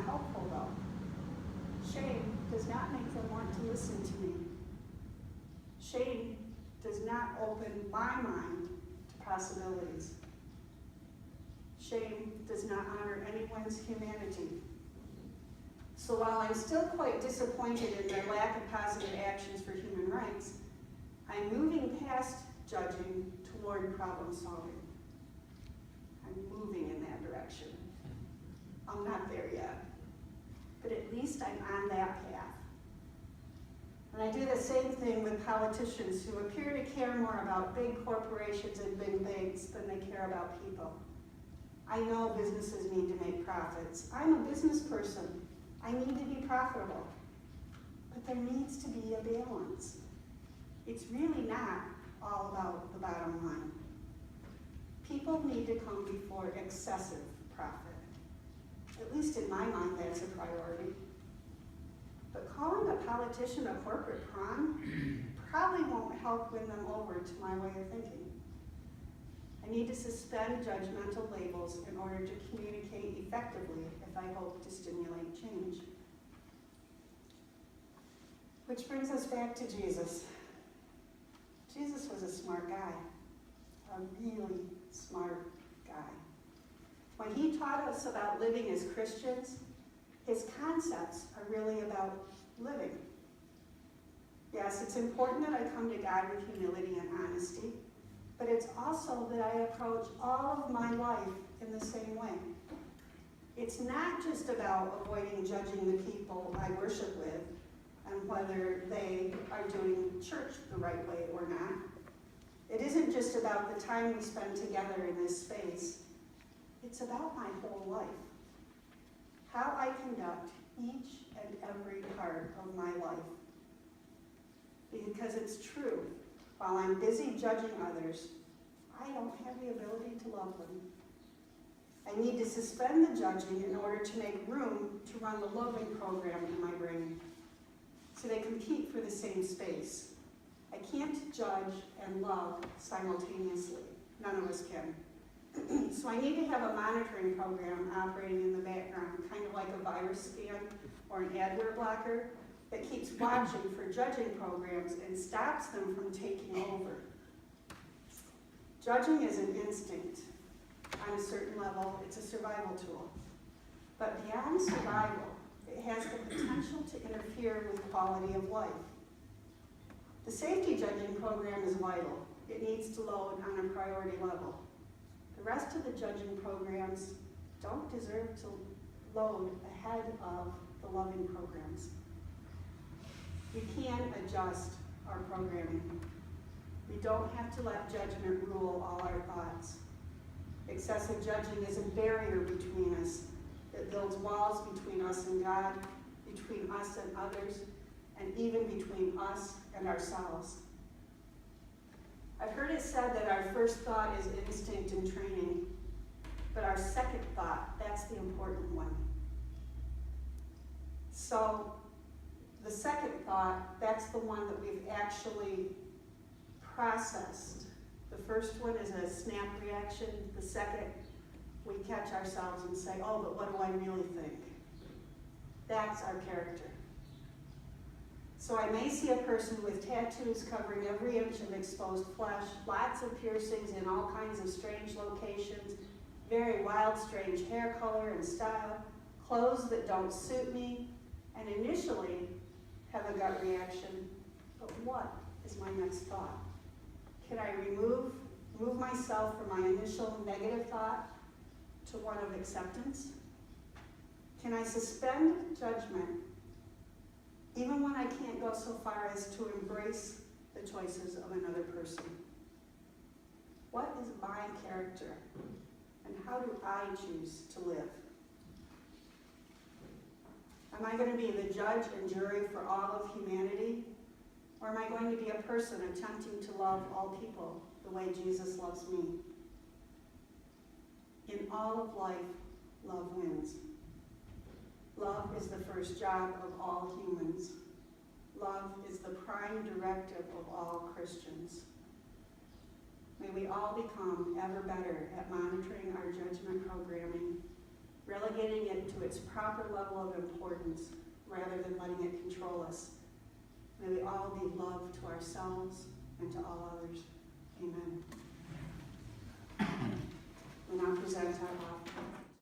helpful though. Shame does not make them want to listen to me. Shame does not open my mind to possibilities. Shame does not honor anyone's humanity. So while I'm still quite disappointed in their lack of positive actions for human rights, I'm moving past judging toward problem solving. I'm moving in that direction. I'm not there yet, but at least I'm on that path. And I do the same thing with politicians who appear to care more about big corporations and big banks than they care about people. I know businesses need to make profits. I'm a business person. I need to be profitable. But there needs to be a balance. It's really not all about the bottom line. People need to come before excessive profit. At least in my mind, that's a priority. But calling a politician a corporate pawn probably won't help win them over to my way of thinking. I need to suspend judgmental labels in order to communicate effectively if I hope to stimulate change. Which brings us back to Jesus. Jesus was a smart guy, a really smart guy. When he taught us about living as Christians, his concepts are really about living. Yes, it's important that I come to God with humility and honesty, but it's also that I approach all of my life in the same way. It's not just about avoiding judging the people I worship with and whether they are doing church the right way or not. It isn't just about the time we spend together in this space. It's about my whole life. How I conduct each and every part of my life. Because it's true, while I'm busy judging others, I don't have the ability to love them. I need to suspend the judging in order to make room to run the loving program in my brain, so they compete for the same space. I can't judge and love simultaneously. None of us can. So I need to have a monitoring program operating in the background, kind of like a virus scan or an adware blocker that keeps watching for judging programs and stops them from taking over. Judging is an instinct. On a certain level, it's a survival tool. But beyond survival, it has the potential to interfere with quality of life. The safety judging program is vital. It needs to load on a priority level. The rest of the judging programs don't deserve to load ahead of the loving programs. We can adjust our programming. We don't have to let judgment rule all our thoughts. Excessive judging is a barrier between us that builds walls between us and God, between us and others, and even between us and ourselves. I've heard it said that our first thought is instinct and training, but our second thought, that's the important one. So the second thought, that's the one that we've actually processed. The first one is a snap reaction. The second, we catch ourselves and say, oh, but what do I really think? That's our character. So I may see a person with tattoos covering every inch of exposed flesh, lots of piercings in all kinds of strange locations, very wild, strange hair color and style, clothes that don't suit me, and initially have a gut reaction. But what is my next thought? Can I move myself from my initial negative thought to one of acceptance? Can I suspend judgment even when I can't go so far as to embrace the choices of another person? What is my character, and how do I choose to live? Am I going to be the judge and jury for all of humanity? Or am I going to be a person attempting to love all people the way Jesus loves me? In all of life, love wins. Love is the first job of all humans. Love is the prime directive of all Christians. May we all become ever better at monitoring our judgment programming, getting it to its proper level of importance rather than letting it control us. May we all be love to ourselves and to all others. Amen.